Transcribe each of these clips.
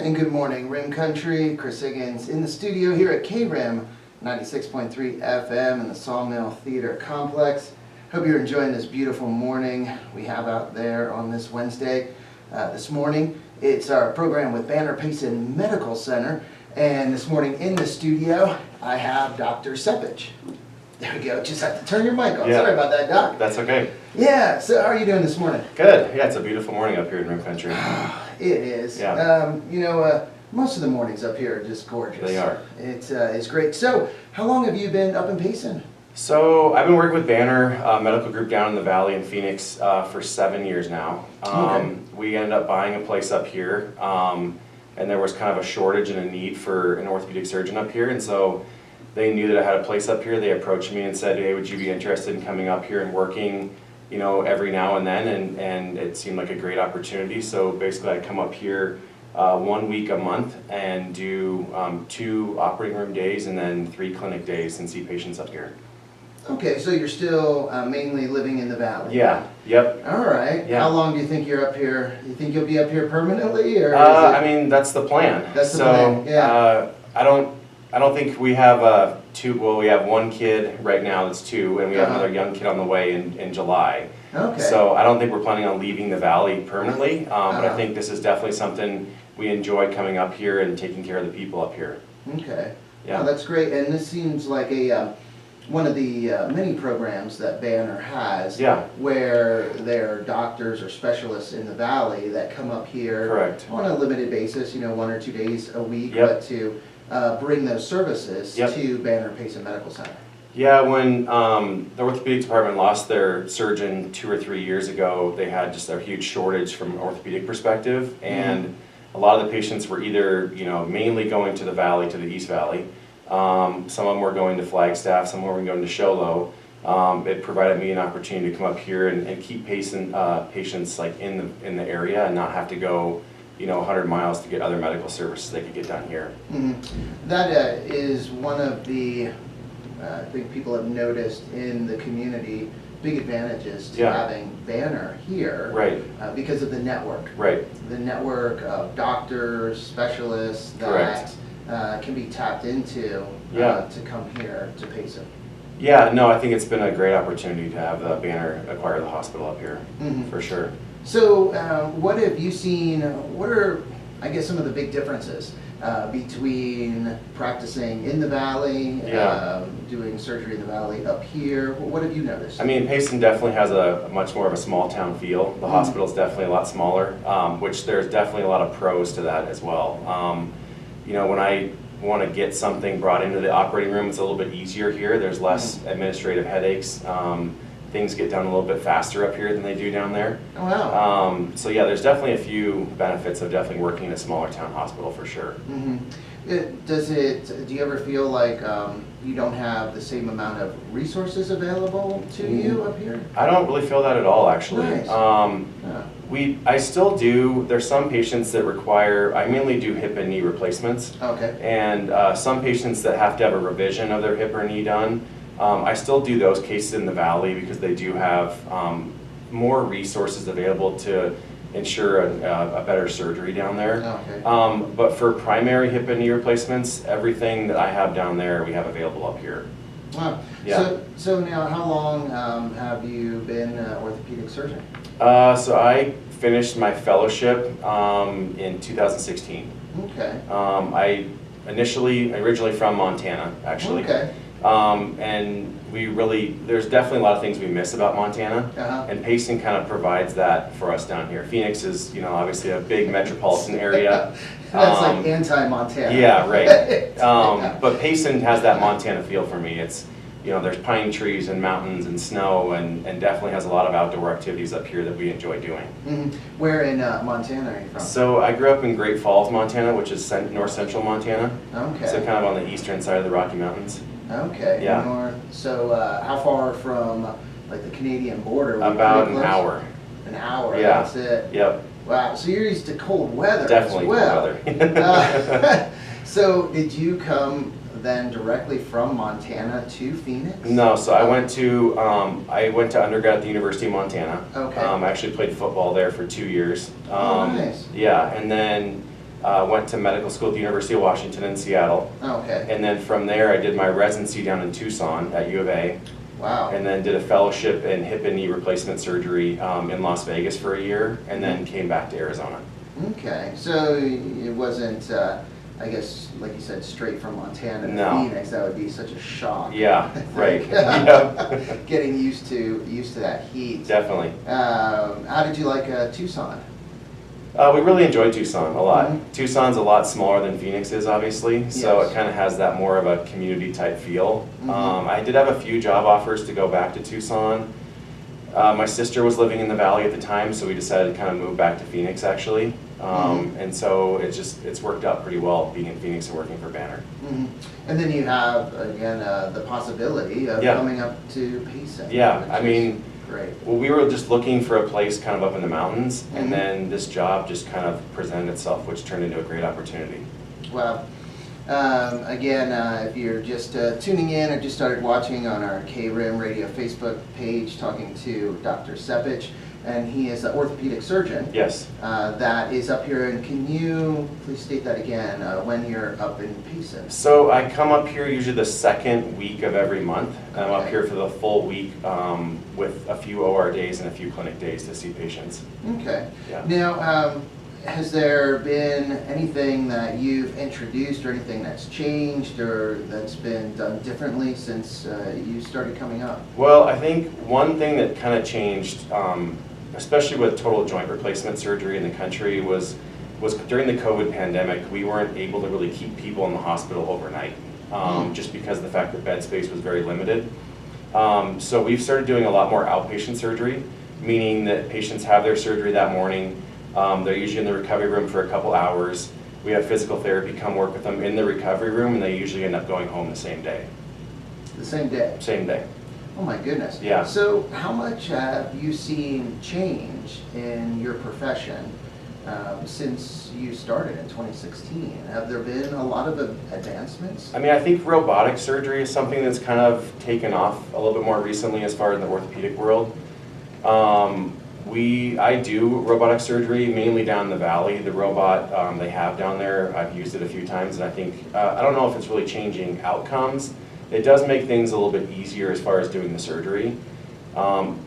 And good morning, Rim Country. Chris Higgins in the studio here at KRIM 96.3 FM in the Sawmill Theater Complex. Hope you're enjoying this beautiful morning we have out there on this Wednesday. This morning, it's our program with Banner Payson Medical Center. And this morning in the studio, I have Dr. Sepich. There we go. Just have to turn your mic on. Yeah. Sorry about that, Doc. That's okay. Yeah. So how are you doing this morning? Good. Yeah, it's a beautiful morning up here in Rim Country. It is. Yeah. Most of the mornings up here are just gorgeous. They are. It's great. So how long have you been up in Payson? So I've been working with Banner Medical Group down in the Valley in Phoenix for 7 years now. Okay. We ended up buying a place up here, and there was kind of a shortage and a need for an orthopedic surgeon up here, and so they knew that I had a place up here. They approached me and said, "Hey, would you be interested in coming up here and working, every now and then?" And it seemed like a great opportunity. So basically, I come up here 1 week a month and do 2 operating room days and then 3 clinic days and see patients up here. Okay, so you're still mainly living in the valley. Yeah. Yep. All right. Yeah. How long do you think you're up here? You think you'll be up here permanently, or? I mean, that's the plan. That's the plan. Yeah. I don't think we have 2. Well, we have 1 kid right now that's 2, and we have another young kid on the way in July. Okay. So I don't think we're planning on leaving the valley permanently, but I think this is definitely something we enjoy coming up here and taking care of the people up here. Okay. Yeah. Oh, that's great. And this seems like one of the many programs that Banner has, Yeah. where there are doctors or specialists in the valley that come up here Correct. on a limited basis, 1 or 2 days a week, Yep. but to bring those services Yep. to Banner Payson Medical Center. Yeah, when the orthopedic department lost their surgeon 2 or 3 years ago, they had just a huge shortage from an orthopedic perspective, and a lot of the patients were either, mainly going to the valley, to the East Valley. Some of them were going to Flagstaff, some were going to Show Low. It provided me an opportunity to come up here and keep patients like in the area and not have to go 100 miles to get other medical services they could get down here. That is one of the, I think people have noticed in the community, big advantages to having Banner here. Right. Because of the network. Right. The network of doctors, specialists that can be tapped into to come here to Payson. Yeah, no, I think it's been a great opportunity to have Banner acquire the hospital up here, for sure. So what have you seen, what are, I guess, some of the big differences between practicing in the valley, doing surgery in the valley up here? What have you noticed? I mean, Payson definitely has a much more of a small town feel. The hospital's definitely a lot smaller, which there's definitely a lot of pros to that as well. When I want to get something brought into the operating room, it's a little bit easier here. There's less administrative headaches. Things get done a little bit faster up here than they do down there. Oh, wow. So yeah, there's definitely a few benefits of definitely working in a smaller town hospital for sure. Do you ever feel like you don't have the same amount of resources available to you up here? I don't really feel that at all, actually. Nice. I still do. There's some patients that require, I mainly do hip and knee replacements. Okay. And some patients that have to have a revision of their hip or knee done. I still do those cases in the valley because they do have more resources available to ensure a better surgery down there. Okay. But for primary hip and knee replacements, everything that I have down there, we have available up here. Wow. Yeah. So now, how long have you been an orthopedic surgeon? So I finished my fellowship in 2016. Okay. I originally from Montana, actually. Okay. And there's definitely a lot of things we miss about Montana, and Payson kind of provides that for us down here. Phoenix is, obviously a big metropolitan area. That's like anti-Montana. Yeah, right. But Payson has that Montana feel for me. It's, there's pine trees and mountains and snow, and definitely has a lot of outdoor activities up here that we enjoy doing. Where in Montana are you from? So I grew up in Great Falls, Montana, which is north central Montana. Okay. So kind of on the eastern side of the Rocky Mountains. Okay. Yeah. North. So how far from like the Canadian border? About an hour. An hour. Yeah. That's it. Yep. Wow. So you're used to cold weather. Definitely as well. cold weather. So did you come then directly from Montana to Phoenix? No. So I went to undergrad at the University of Montana. Okay. I actually played football there for 2 years. Oh, nice. Yeah, and then went to medical school at the University of Washington in Seattle. Oh, okay. And then from there, I did my residency down in Tucson at U of A. Wow. And then did a fellowship in hip and knee replacement surgery in Las Vegas for a year, and then came back to Arizona. Okay, so it wasn't, I guess, like you said, straight from Montana to No. Phoenix. That would be such a shock. Yeah, right. Like, Yep. Getting used to that heat. Definitely. How did you like Tucson? We really enjoyed Tucson a lot. Mhm. Tucson's a lot smaller than Phoenix is, obviously, so Yes. it kind of has that more of a community type feel. Mhm. I did have a few job offers to go back to Tucson. My sister was living in the valley at the time, so we decided to kind of move back to Phoenix, actually. And so it's worked out pretty well being in Phoenix and working for Banner. Mhm. And then you have, again, the possibility of Yeah. coming up to Payson. Yeah, which I is mean, great. well, we were just looking for a place kind of up in the mountains, Mhm. and then this job just kind of presented itself, which turned into a great opportunity. Well, again, if you're just tuning in or just started watching on our KRIM radio Facebook page, talking to Dr. Sepich, and he is an orthopedic surgeon. Yes. That is up here, and can you please state that again, when you're up in Payson? So I come up here usually the second week of every month. I'm up Okay. here for the full week with a few OR days and a few clinic days to see patients. Okay. Yeah. Now, has there been anything that you've introduced or anything that's changed or that's been done differently since you started coming up? Well, I think one thing that kind of changed, especially with total joint replacement surgery in the country, was during the COVID pandemic, we weren't able to really keep people in the hospital overnight, just because of the fact that bed space was very limited. So we've started doing a lot more outpatient surgery, meaning that patients have their surgery that morning. They're usually in the recovery room for a couple hours. We have physical therapy come work with them in the recovery room, and they usually end up going home the same day. The same day? Same day. Oh my goodness. Yeah. So how much have you seen change in your profession since you started in 2016? Have there been a lot of advancements? I mean, I think robotic surgery is something that's kind of taken off a little bit more recently as far as the orthopedic world. I do robotic surgery mainly down in the valley. The robot they have down there, I've used it a few times, and I think, I don't know if it's really changing outcomes. It does make things a little bit easier as far as doing the surgery.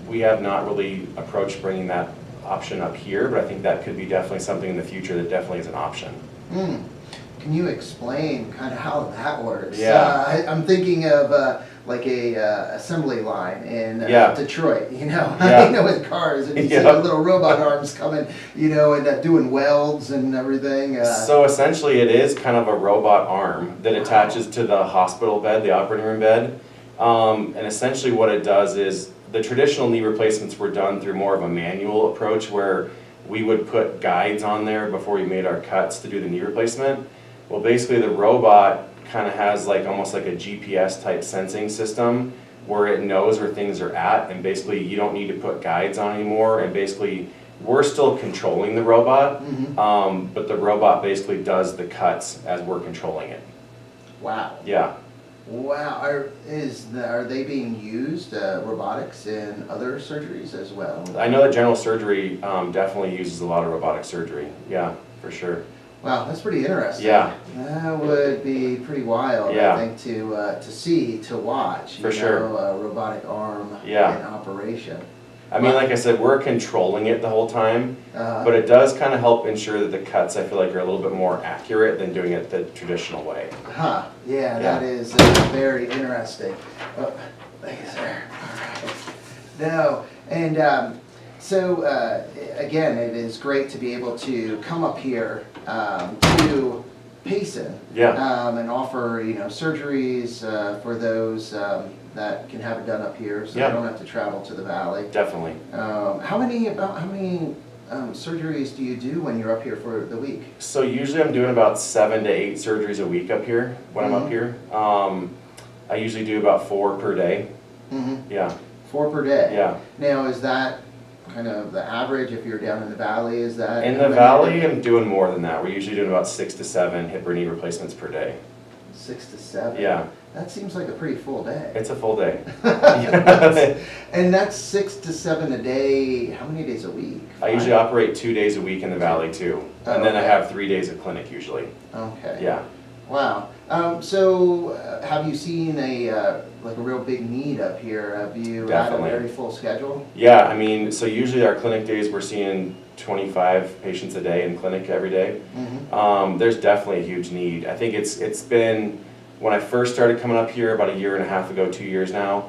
We have not really approached bringing that option up here, but I think that could be definitely something in the future that definitely is an option. Can you explain kind of how that works? Yeah. I'm thinking of like a assembly line in Yeah. Detroit, you know, Yeah. you know, with cars, and you see Yeah. the little robot arms coming, you know, and doing welds and everything. So essentially it is kind of a robot arm that attaches to the hospital bed, the operating room bed. And essentially what it does is, the traditional knee replacements were done through more of a manual approach where we would put guides on there before we made our cuts to do the knee replacement. Well, basically the robot kind of has like almost like a GPS type sensing system where it knows where things are at, and basically you don't need to put guides on anymore, and basically we're still controlling the robot, but the robot basically does the cuts as we're controlling it. Wow. Yeah. Wow. Are they being used, robotics, in other surgeries as well? I know that general surgery definitely uses a lot of robotic surgery. Yeah, for sure. Wow, that's pretty interesting. Yeah. That would be pretty wild, Yeah. I think, to see, to watch. For sure. A robotic arm Yeah. in operation. I mean, like I said, we're controlling it the whole time, Uh, but it does kind of help ensure that the cuts, I feel like, are a little bit more accurate than doing it the traditional way. Huh, yeah, that Yeah. is very interesting. Oh, thank you, sir. All right. No, and so again, it is great to be able to come up here to Payson Yeah. and offer, you know, surgeries for those that can have it done up here, so Yeah. they don't have to travel to the valley. Definitely. How many surgeries do you do when you're up here for the week? So usually I'm doing about 7 to 8 surgeries a week up here when I'm up here. I usually do about 4 per day. Yeah. 4 per day? Yeah. Now, is that kind of the average if you're down in the valley? Is that In the valley, I'm doing more than that. We're usually doing about 6 to 7 hip or knee replacements per day. 6 to 7? Yeah. That seems like a pretty full day. It's a full day. And that's 6 to 7 a day. How many days a week? I usually operate 2 days a week in the valley too. And then I okay. have 3 days of clinic usually. Okay. Yeah. Wow. So have you seen a like a real big need up here? Have you Definitely. had a very full schedule? Yeah, I mean, so usually our clinic days, we're seeing 25 patients a day in clinic every day. Mm-hmm. There's definitely a huge need. I think it's been, when I first started coming up here about 1.5 years ago, 2 years now,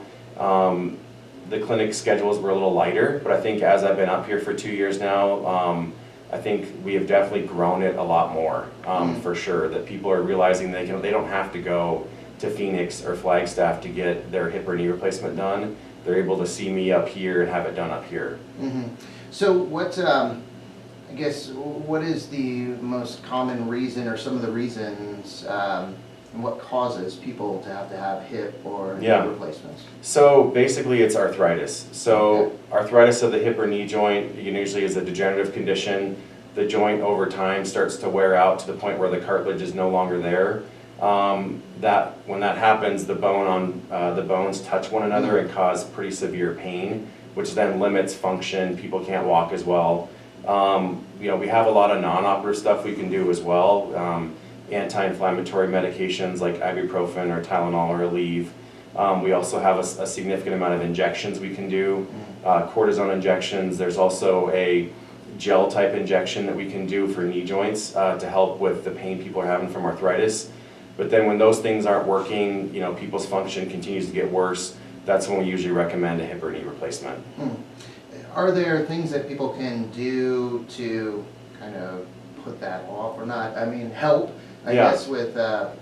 the clinic schedules were a little lighter, but I think as I've been up here for 2 years now, I think we have definitely grown it a lot more, for sure, that people are realizing they don't have to go to Phoenix or Flagstaff to get their hip or knee replacement done. They're able to see me up here and have it done up here. Mm-hmm. So what, I guess, what is the most common reason or some of the reasons and what causes people to have hip or knee replacements? So basically it's arthritis. So Okay. arthritis of the hip or knee joint usually is a degenerative condition. The joint over time starts to wear out to the point where the cartilage is no longer there. When that happens, the bones touch one another and cause pretty severe pain, which then limits function. People can't walk as well. We have a lot of non-operative stuff we can do as well. Anti-inflammatory medications like ibuprofen or Tylenol or Aleve. We also have a significant amount of injections we can do, cortisone injections. There's also a gel type injection that we can do for knee joints to help with the pain people are having from arthritis. But then when those things aren't working, people's function continues to get worse, that's when we usually recommend a hip or knee replacement. Are there things that people can do to kind of put that off or not? I mean, help, I guess, with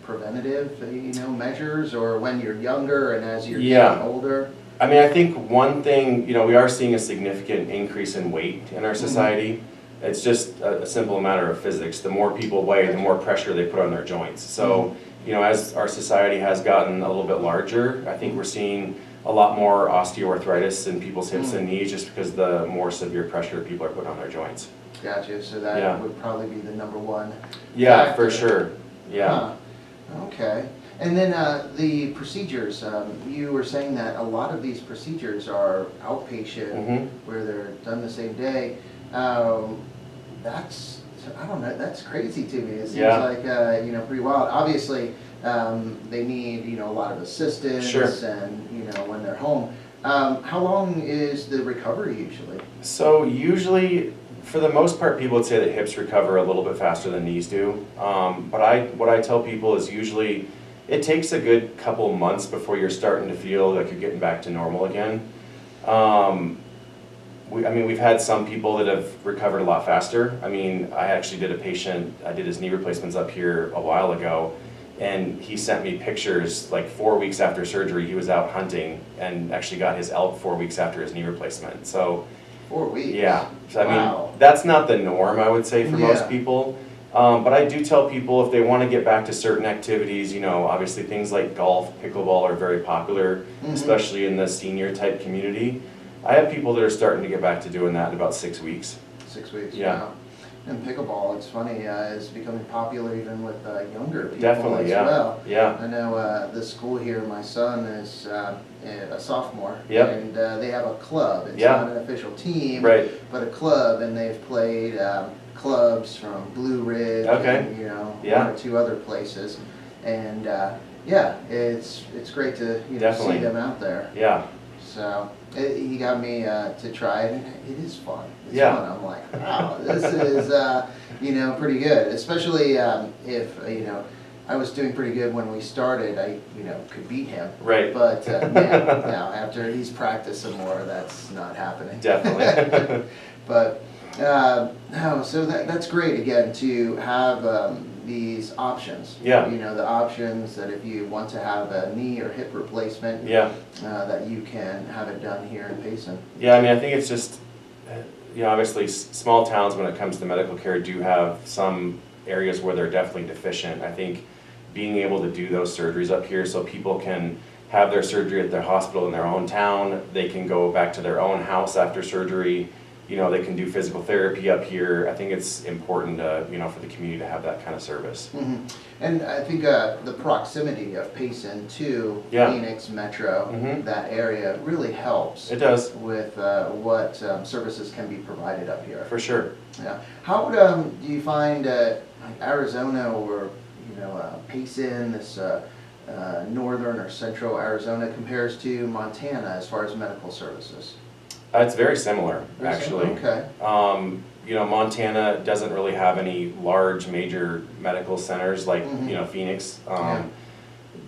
preventative, measures, or when you're younger and as you're getting older? I mean, I think one thing, we are seeing a significant increase in weight in our society. It's just a simple matter of physics. The more people weigh, the more pressure they put on their joints. So, as our society has gotten a little bit larger, I think we're seeing a lot more osteoarthritis in people's hips and knees just because the more severe pressure people are putting on their joints. Gotcha, so that would probably be the number one Yeah, factor. for sure. Yeah. Okay. And then the procedures, you were saying that a lot of these procedures are outpatient, where they're done the same day. That's, I don't know, that's crazy to me. It seems like, pretty wild. Obviously, they need, a lot of assistance and, when they're home. How long is the recovery usually? So usually, for the most part, people would say that hips recover a little bit faster than knees do. But what I tell people is usually it takes a good couple months before you're starting to feel like you're getting back to normal again. We've had some people that have recovered a lot faster. I actually did a patient, I did his knee replacements up here a while ago, and he sent me pictures like 4 weeks after surgery. He was out hunting and actually got his elk 4 weeks after his knee replacement. So 4 weeks? Yeah. So, wow. That's not the norm, I would say, for most people. But I do tell people if they want to get back to certain activities, obviously things like golf, pickleball are very popular, especially in the senior type community. I have people that are starting to get back to doing that in about 6 weeks. 6 weeks, yeah. Wow. And pickleball, it's funny, is becoming popular even with younger people Definitely, as well. Yeah. I know the school here, my son is a sophomore, Yep. and they have a club. It's Yeah. not an official team, Right. but a club, and they've played clubs from Blue Ridge and, one or two other places. And it's great to see them out there. Yeah. So he got me to try it, and it is fun. It's Yeah. fun. I'm like, wow, this is pretty good. Especially if I was doing pretty good when we started. I could beat him. Right. But now after he's practiced some more, that's not happening. Definitely. But no, so that's great again to have these options. Yeah. The options that if you want to have a knee or hip replacement, that you can have it done here in Payson. Yeah, I think it's just, obviously small towns when it comes to medical care do have some areas where they're definitely deficient. I think being able to do those surgeries up here so people can have their surgery at their hospital in their own town, they can go back to their own house after surgery, you know, they can do physical therapy up here. I think it's important, you know, for the community to have that kind of service. Mm-hmm. And I think the proximity of Payson to Phoenix Metro, that area, really helps. It does. With what services can be provided up here. For sure. Yeah. How would, do you find like Arizona or, you know, Payson, this northern or central Arizona compares to Montana as far as medical services? It's very similar, actually. Okay. You know, Montana doesn't really have any large major medical centers like, you know, Phoenix.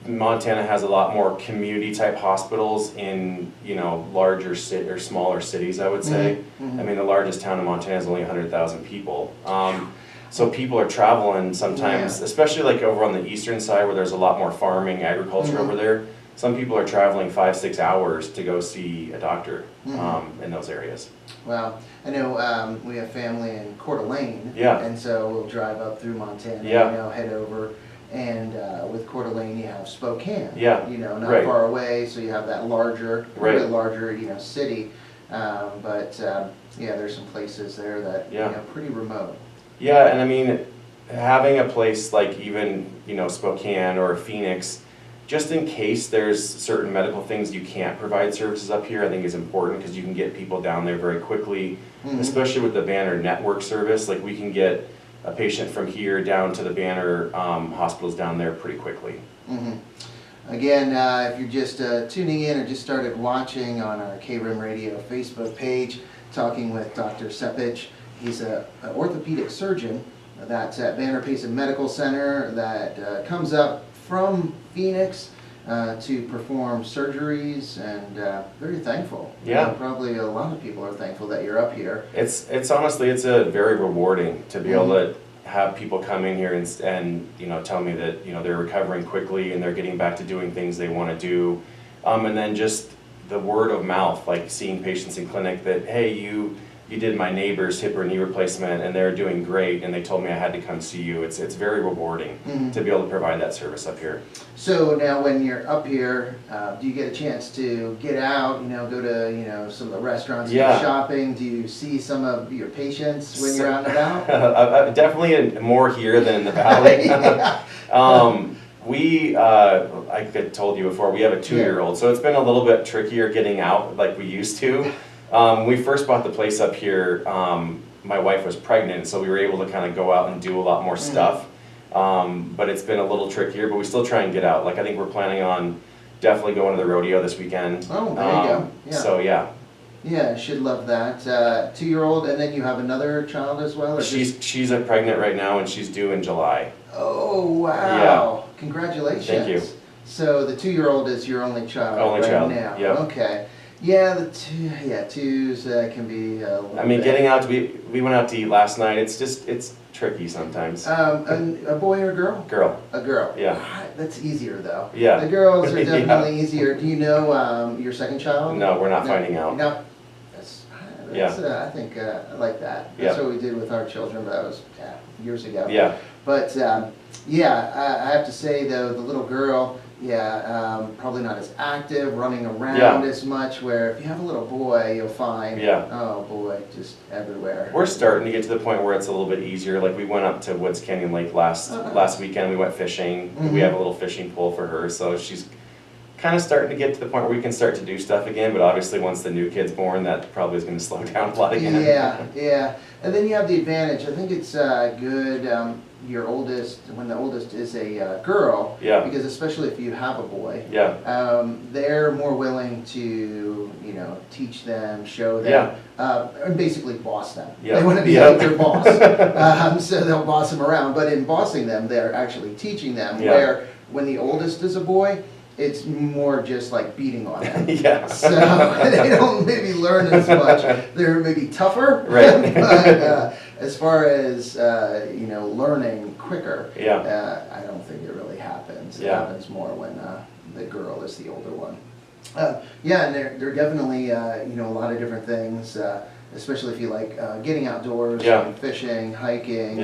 Montana has a lot more community type hospitals in, you know, larger or smaller cities, I would say. I mean, the largest town in Montana is only 100,000 people. So people are traveling sometimes, especially like over on the eastern side where there's a lot more farming, agriculture over there. Some people are traveling 5-6 hours to go see a doctor in those areas. Well, I know we have family in Coeur d'Alene, and so we'll drive up through Montana, you know, head over, and with Coeur d'Alene you have Spokane, you know, not far away, so you have that larger, larger, you know, city, but yeah, there's some places there that, you know, pretty remote. Yeah, and I mean, having a place like even, you know, Spokane or Phoenix, just in case there's certain medical things you can't provide services up here, I think is important because you can get people down there very quickly, especially with the Banner network service. Like we can get a patient from here down to the Banner hospitals down there pretty quickly. Again, if you're just tuning in or just started watching on our KRIM Radio Facebook page, talking with Dr. Sepich. He's an orthopedic surgeon that's at Banner Payson Medical Center that comes up from Phoenix to perform surgeries, and very thankful. Yeah. You know, probably a lot of people are thankful that you're up here. It's honestly, it's a very rewarding to be able to have people come in here and you know, tell me that, you know, they're recovering quickly and they're getting back to doing things they want to do. And then just the word of mouth, like seeing patients in clinic that, hey, you did my neighbor's hip or knee replacement and they're doing great and they told me I had to come see you. It's very rewarding to be able to provide that service up here. So now when you're up here, do you get a chance to get out, you know, go to, you know, some of the restaurants, go shopping? Do you see some of your patients when you're out and about? Definitely more here than in the valley. I told you before, we have a 2-year-old, so it's been a little bit trickier getting out like we used to. When we first bought the place up here, my wife was pregnant, so we were able to kind of go out and do a lot more stuff. But it's been a little trickier, but we still try and get out. Like I think we're planning on definitely going to the rodeo this weekend. Oh, there you go. Yeah. So yeah. Yeah, should love that. 2-year-old, and then you have another child as well? Or she's pregnant right now, and she's due in July. Oh, wow. Yeah. Congratulations. Thank you. So the 2-year-old is your only child now? Yep. Okay. Yeah, twos can be a little I mean, bit. getting out we went out to eat last night. It's tricky sometimes. A boy or a girl? Girl. A girl. Yeah. That's easier though. Yeah. The girls are definitely easier. Do you know your second child? No, we're not finding out. No. That's I think I like that. That's what we did with our children, but that was years ago. Yeah. But I have to say though, the little girl, probably not as active, running around as much, where if you have a little boy, you'll find, oh boy, just everywhere. We're starting to get to the point where it's a little bit easier. Like we went up to Woods Canyon Lake last weekend, we went fishing. We have a little fishing pool for her, so she's kind of starting to get to the point where we can start to do stuff again, but obviously once the new kid's born, that probably is going to slow down a lot again. Yeah. And then you have the advantage, I think it's good, when the oldest is a girl, because especially if you have a boy, they're more willing to, you know, teach them, show them, and basically boss them. They want to be like their boss, so they'll boss them around, but in bossing them, they're actually teaching them, where when the oldest is a boy, it's more just like beating on them. So they don't maybe learn as much. They're maybe tougher, but as far as you know, learning quicker, I don't think it really happens. It happens more when the girl is the older one. And they're definitely you know, a lot of different things, especially if you like getting outdoors, fishing, hiking.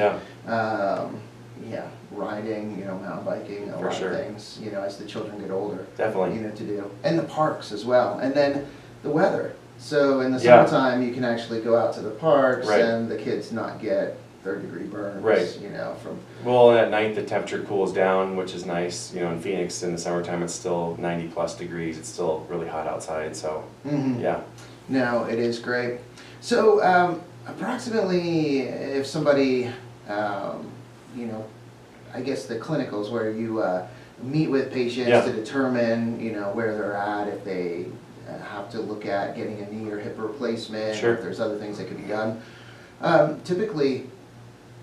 Riding, you know, mountain biking, a lot of things, you know, as the children get older. Definitely. You know, to do. And the parks as well. And then the weather. So in the Yeah. summertime, you can actually go out to the parks Right. and the kids not get third-degree burns, Right. you know, from. Well, and at night the temperature cools down, which is nice. You know, in Phoenix in the summertime it's still 90 plus degrees. It's still really hot outside. So Mhm. yeah. No, it is great. So approximately, if somebody, you know, I guess the clinicals where you meet with patients Yeah. to determine, you know, where they're at, if they have to look at getting a knee or hip replacement, Sure. or if there's other things that could be done. Typically,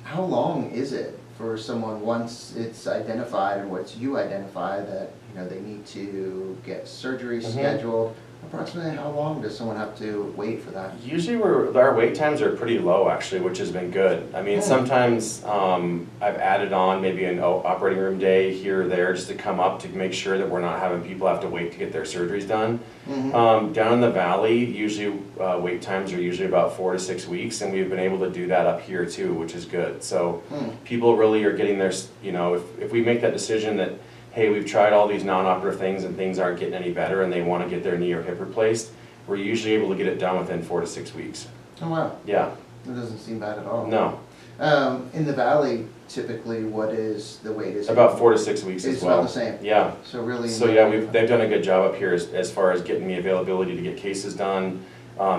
how long is it for someone once it's identified and once you identify that, you know, they need to get surgery scheduled? Approximately how long does someone have to wait for that? Usually our wait times are pretty low actually, which has been good. I mean, sometimes I've added on maybe an operating room day here or there just to come up to make sure that we're not having people have to wait to get their surgeries done. Down in the valley, usually wait times are usually about 4 to 6 weeks, and we've been able to do that up here too, which is good. So people really are getting their, you know, if we make that decision that, hey, we've tried all these non-operative things and things aren't getting any better and they want to get their knee or hip replaced, we're usually able to get it done within 4 to 6 weeks. Oh, wow. Yeah. That doesn't seem bad at all. No. In the valley, typically, what is the wait? Is About 4 to 6 weeks as It's well. about the same. Yeah. So really. So yeah, they've done a good job up here as far as getting me availability to get cases done,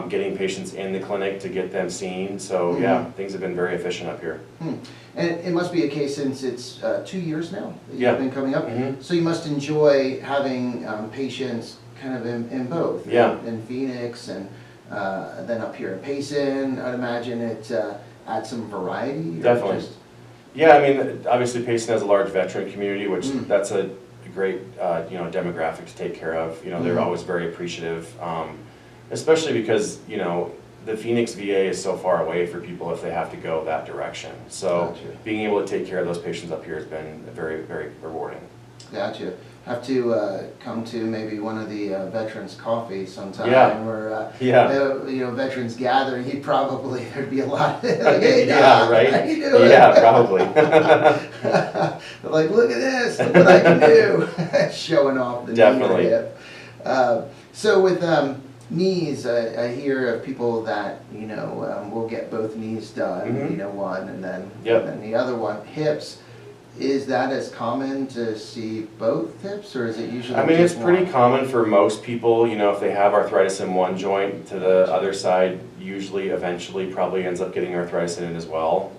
getting patients in the clinic to get them seen. So yeah, things have been very efficient up here. And it must be a case since it's 2 years now that Yeah. you've been coming up. So you must enjoy having patients kind of in both. Yeah. In Phoenix and then up here in Payson. I'd imagine it adds some variety. or Definitely. just- Yeah, I mean, obviously Payson has a large veteran community, which that's a great, you know, demographic to take care of. You know, they're always very appreciative, especially because, you know, the Phoenix VA is so far away for people if they have to go that direction. So Gotcha. being able to take care of those patients up here has been very, very rewarding. Gotcha. Have to come to maybe one of the veterans coffees sometime, Yeah. or Yeah. you know, veterans gathering. He'd probably there'd be a lot. Like, hey, Yeah, Doc, right? How you doing? Yeah, probably. Like, look at this, look what I can do. Showing off the Definitely. knee or hip. So with knees, I hear of people that, you know, will get both knees done, you know, one and then the other one. Hips, is that as common to see both hips, or is it usually I mean, it's just pretty one? common for most people, you know, if they have arthritis in one joint to the other side, usually eventually probably ends up getting arthritis in it as well.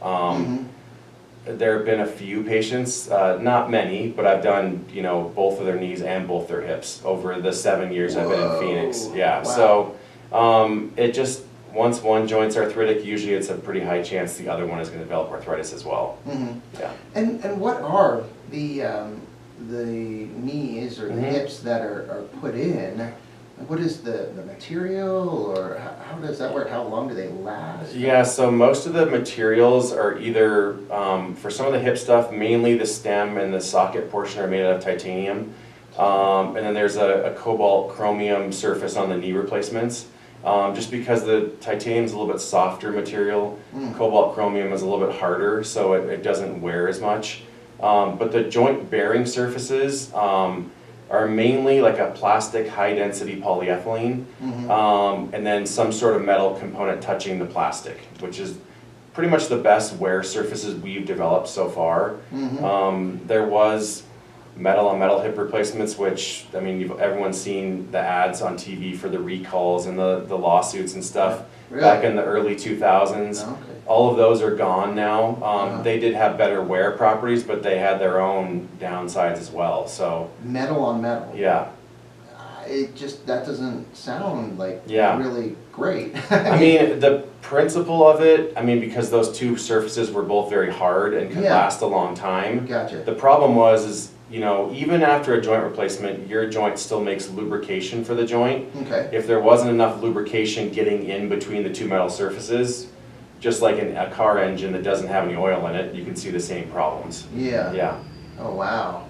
There have been a few patients, not many, but I've done, you know, both of their knees and both their hips over the 7 years I've been in Phoenix. Yeah, Wow. so it just, once one joint's arthritic, usually it's a pretty high chance the other one is going to develop arthritis as well. Yeah. And what are the knees or the hips that are put in? What is the material, or how does that work? How long do they last? Yeah, so most of the materials are either, for some of the hip stuff, mainly the stem and the socket portion are made out of titanium. And then there's a cobalt chromium surface on the knee replacements. Just because the titanium is a little bit softer material, cobalt chromium is a little bit harder, so it doesn't wear as much. But the joint bearing surfaces are mainly like a plastic high-density polyethylene, and then some sort of metal component touching the plastic, which is pretty much the best wear surfaces we've developed so far. There was metal on metal hip replacements, which, I mean, everyone's seen the ads on TV for the recalls and the lawsuits and stuff back in the early 2000s. Okay. All of those are gone now. They did have better wear properties, but they had their own downsides as well, so. Metal on metal. Yeah. It just, that doesn't sound like Yeah. really great. I mean, the principle of it, I mean, because those two surfaces were both very hard and could Yeah. last a long time. Gotcha. The problem is, you know, even after a joint replacement, your joint still makes lubrication for the joint. Okay. If there wasn't enough lubrication getting in between the two metal surfaces, just like in a car engine that doesn't have any oil in it, you can see the same problems. Yeah. Yeah. Oh, wow.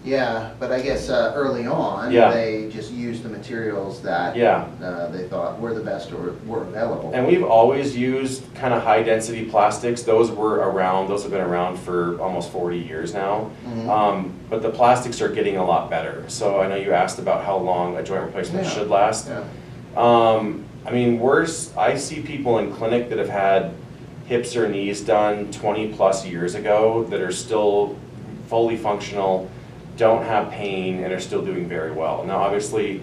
Yeah, but I guess early on, Yeah. they just used the materials that Yeah. they thought were the best or were available. And we've always used kind of high density plastics. Those have been around for almost 40 years now. But the plastics are getting a lot better. So I know you asked about how long a joint replacement Yeah. should last. Yeah. I mean, I see people in clinic that have had hips or knees done 20 plus years ago that are still fully functional, don't have pain, and are still doing very well. Now, obviously,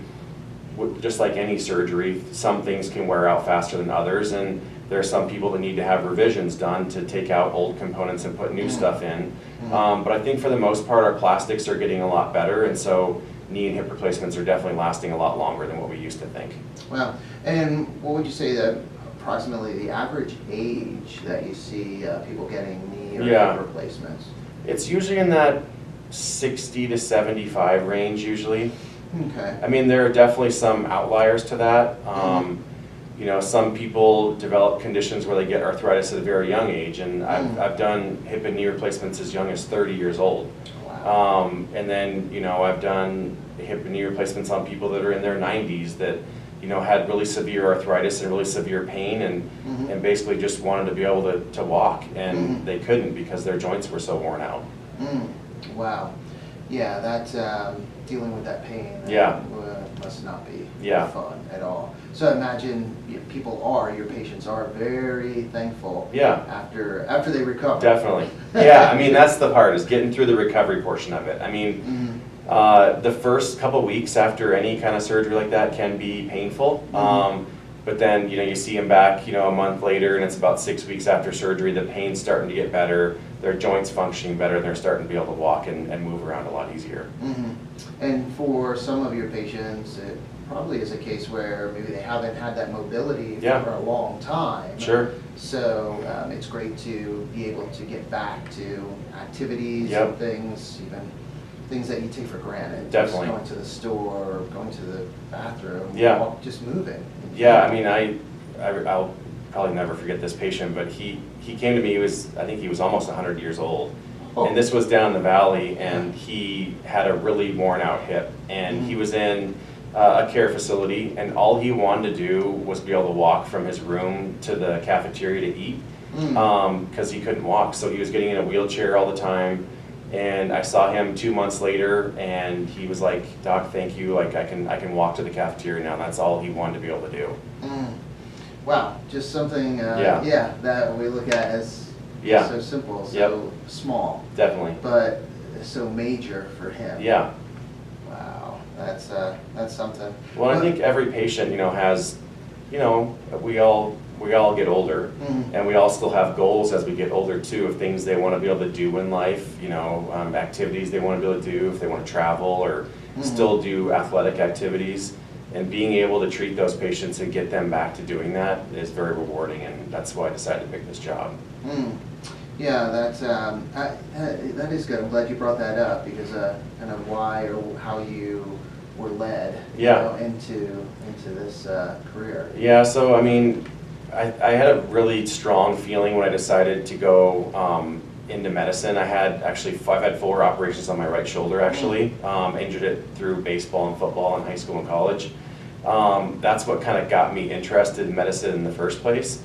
just like any surgery, some things can wear out faster than others, and there are some people that need to have revisions done to take out old components and put new stuff in. But I think for the most part, our plastics are getting a lot better, and so knee and hip replacements are definitely lasting a lot longer than what we used to think. Wow. And what would you say that approximately the average age that you see people getting knee or hip replacements? It's usually in that 60 to 75 range usually. Okay. I mean, there are definitely some outliers to that. You know, some people develop conditions where they get arthritis at a very young age, and I've done hip and knee replacements as young as 30 years old. Wow. And then, you know, I've done hip and knee replacements on people that are in their 90s that, you know, had really severe arthritis and really severe pain, and basically just wanted to be able to walk, and they couldn't because their joints were so worn out. Wow. Yeah, that dealing with that pain must not be fun at all. So I imagine your patients are very thankful after they recover. Definitely. Yeah, I mean, that's the part, is getting through the recovery portion of it. I mean, the first couple weeks after any kind of surgery like that can be painful. But then, you know, you see them back, you know, a month later, and it's about 6 weeks after surgery, the pain's starting to get better, their joints functioning better, and they're starting to be able to walk and move around a lot easier. And for some of your patients, it probably is a case where maybe they haven't had that mobility for a long time. Sure. So it's great to be able to get back to activities and things, even things that you take for granted. Definitely. Just going to the store, or going to the bathroom, just moving. Yeah, I mean, I'll probably never forget this patient, but he came to me, I think he was almost 100 years old. And this was down the valley, and he had a really worn out hip, and he was in a care facility, and all he wanted to do was be able to walk from his room to the cafeteria to eat, because he couldn't walk, so he was getting in a wheelchair all the time. And I saw him 2 months later, and he was like, "Doc, thank you, like I can walk to the cafeteria now." And that's all he wanted to be able to do. Wow, just something that we look at as so simple, so small. Definitely. But so major for him. Yeah. Wow, that's something. Well, I think every patient, you know, has, you know, we all get older, and we all still have goals as we get older too, of things they want to be able to do in life, you know, activities they want to be able to do, if they want to travel or still do athletic activities. And being able to treat those patients and get them back to doing that is very rewarding, and that's why I decided to pick this job. Yeah, that is good. I'm glad you brought that up, because kind of why or how you were led you know, into this career. Yeah, so I mean, I had a really strong feeling when I decided to go into medicine. I've had 4 operations on my right shoulder actually. Injured it through baseball and football in high school and college. That's what kind of got me interested in medicine in the first place.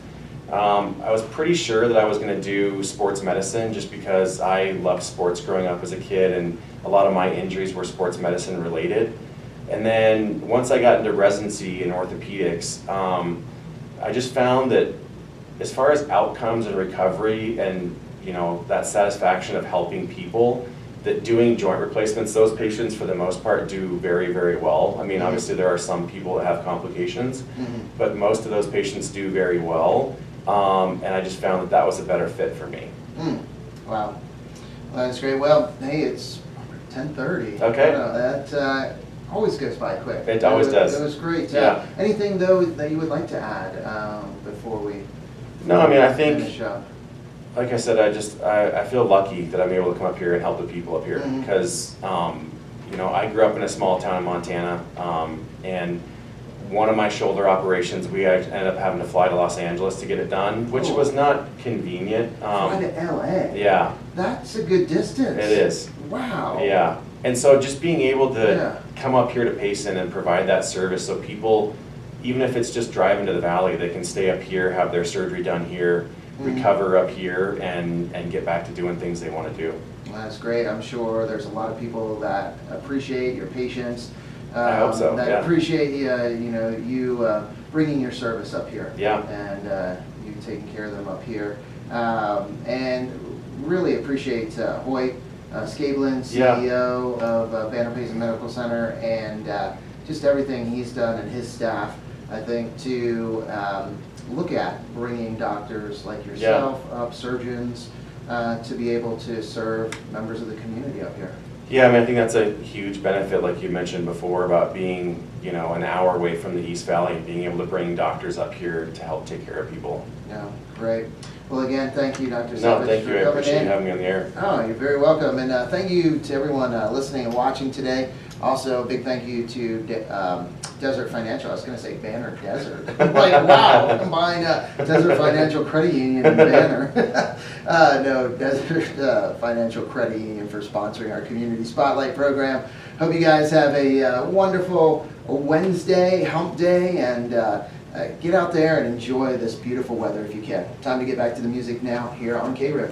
I was pretty sure that I was going to do sports medicine just because I loved sports growing up as a kid, and a lot of my injuries were sports medicine related. And then once I got into residency in orthopedics, I just found that as far as outcomes and recovery and, you know, that satisfaction of helping people, that doing joint replacements, those patients for the most part do very, very well. I mean, obviously there are some people that have complications, but most of those patients do very well. And I just found that was a better fit for me. Wow. Well, that's great. Well, hey, it's 10:30. Okay. That always goes by quick. It always does. It was great. Yeah. Anything though that you would like to add before we No, I mean, I think, finish up? like I said, I feel lucky that I'm able to come up here and help the people up here, because you know, I grew up in a small town in Montana, and one of my shoulder operations, we ended up having to fly to Los Angeles to get it done, which was not convenient. Fly to LA? Yeah. That's a good distance. It is. Wow. Yeah. And so just being able to come up here to Payson and provide that service, so people, even if it's just driving to the valley, they can stay up here, have their surgery done here, recover up here, and get back to doing things they want to do. Well, that's great. I'm sure there's a lot of people that appreciate your patience. I hope so. That appreciate you bringing your service up here. Yeah. And you taking care of them up here. And really appreciate Hoyt Scablin, CEO of Banner Payson Medical Center, and just everything he's done and his staff, I think, to look at bringing doctors like yourself up, surgeons, to be able to serve members of the community up here. Yeah, I mean, I think that's a huge benefit, like you mentioned before, about being, you know, an hour away from the East Valley and being able to bring doctors up here to help take care of people. Yeah, great. Well, again, thank you, Dr. Savage, No, thank you. I for coming appreciate in. you having me on the air. Oh, you're very welcome. And thank you to everyone listening and watching today. Also, a big thank you to Desert Financial. I was going to say Banner Desert. Like, wow, combine Desert Financial Credit Union and Banner. No, Desert Financial Credit Union for sponsoring our Community Spotlight program. Hope you guys have a wonderful Wednesday, hump day, and get out there and enjoy this beautiful weather if you can. Time to get back to the music now here on KRIM.